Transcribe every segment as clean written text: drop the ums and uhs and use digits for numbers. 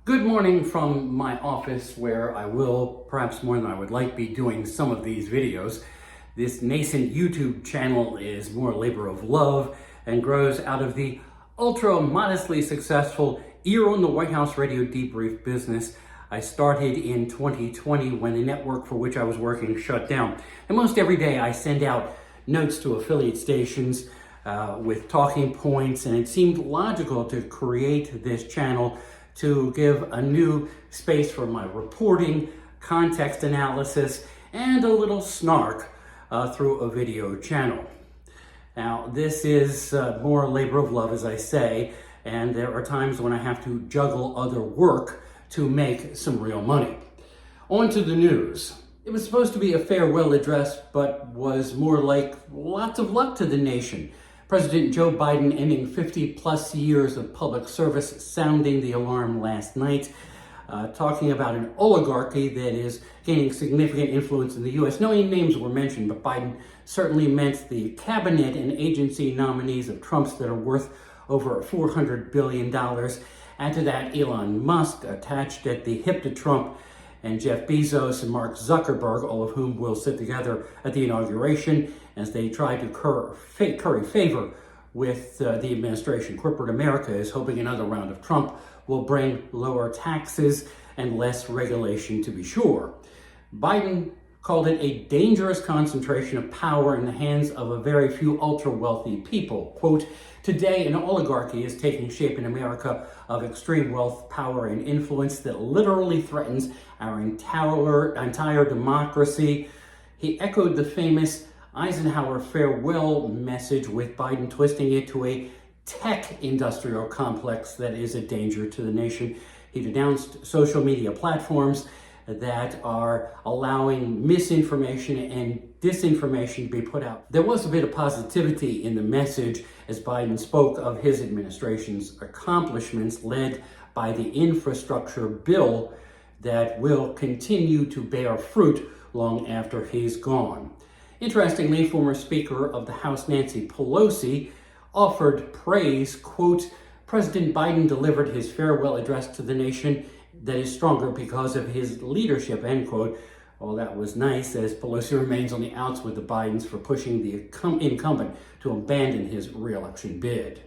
Good morning from my office, where I will, perhaps more than I would like, be doing some of these videos. This nascent YouTube channel is more labor of love and grows out of the ultra modestly successful Ear on the White House Radio Debrief business I started in 2020 when the network for which I was working shut down. And most every day I send out notes to affiliate stations with talking points, and it seemed logical to create this channel to give a new space for my reporting, context analysis, and a little snark through a video channel. Now, this is more labor of love, as I say, and there are times when I have to juggle other work to make some real money. On to the news. It was supposed to be a farewell address, but was more like lots of luck to the nation. President Joe Biden ending 50 plus years of public service, sounding the alarm last night, talking about an oligarchy that is gaining significant influence in the U.S. No names were mentioned, but Biden certainly meant the cabinet and agency nominees of Trump's that are worth over $400 billion. Add to that Elon Musk attached at the hip to Trump, and Jeff Bezos and Mark Zuckerberg, all of whom will sit together at the inauguration as they try to curry favor with the administration. Corporate America is hoping another round of Trump will bring lower taxes and less regulation, to be sure. Biden called it a dangerous concentration of power in the hands of a very few ultra-wealthy people. Quote, "Today, an oligarchy is taking shape in America of extreme wealth, power, and influence that literally threatens our entire democracy." He echoed the famous Eisenhower farewell message, with Biden twisting it to a tech industrial complex that is a danger to the nation. He denounced social media platforms that are allowing misinformation and disinformation to be put out. There was a bit of positivity in the message as Biden spoke of his administration's accomplishments, led by the infrastructure bill that will continue to bear fruit long after he's gone. Interestingly, former Speaker of the House Nancy Pelosi offered praise. Quote, "President Biden delivered his farewell address to the nation that is stronger because of his leadership," end quote. Well, that was nice, as Pelosi remains on the outs with the Bidens for pushing the incumbent to abandon his re-election bid.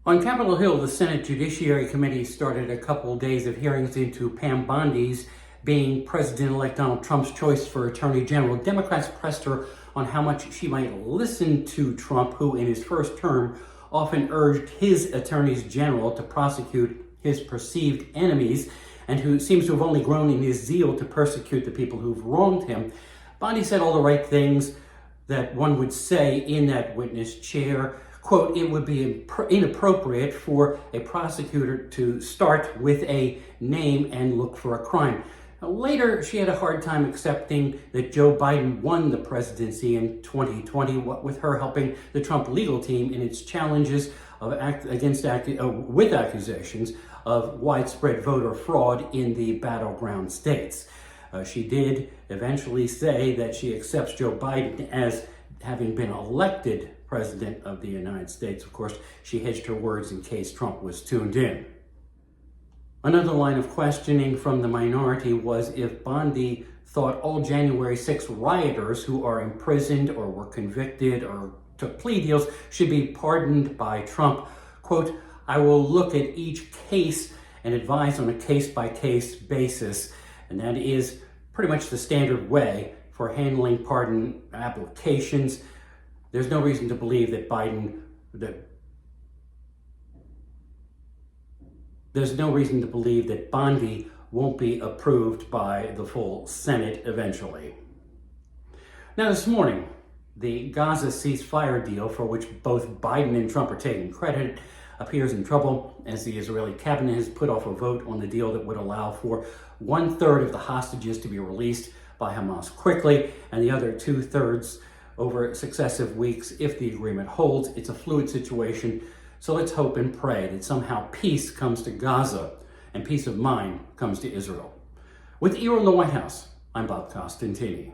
On Capitol Hill, the Senate Judiciary Committee started a couple days of hearings into Pam Bondi's being President-elect Donald Trump's choice for Attorney General. Democrats pressed her on how much she might listen to Trump, who in his first term often urged his attorneys general to prosecute his perceived enemies, and who seems to have only grown in his zeal to persecute the people who've wronged him. Bondi said all the right things that one would say in that witness chair. Quote, "It would be inappropriate for a prosecutor to start with a name and look for a crime." Later, she had a hard time accepting that Joe Biden won the presidency in 2020, with her helping the Trump legal team in its challenges with accusations of widespread voter fraud in the battleground states. She did eventually say that she accepts Joe Biden as having been elected president of the United States. Of course, she hedged her words in case Trump was tuned in. Another line of questioning from the minority was if Bondi thought all January 6 rioters who are imprisoned or were convicted or took plea deals should be pardoned by Trump. Quote, "I will look at each case and advise on a case-by-case basis." And that is pretty much the standard way for handling pardon applications. There's no reason to believe that Bondi won't be approved by the full Senate eventually. Now, this morning, the Gaza ceasefire deal, for which both Biden and Trump are taking credit, appears in trouble as the Israeli cabinet has put off a vote on the deal that would allow for 1/3 of the hostages to be released by Hamas quickly, and the other 2/3 over successive weeks if the agreement holds. It's a fluid situation, so let's hope and pray that somehow peace comes to Gaza and peace of mind comes to Israel. With Ear on the White House, I'm Bob Costantini.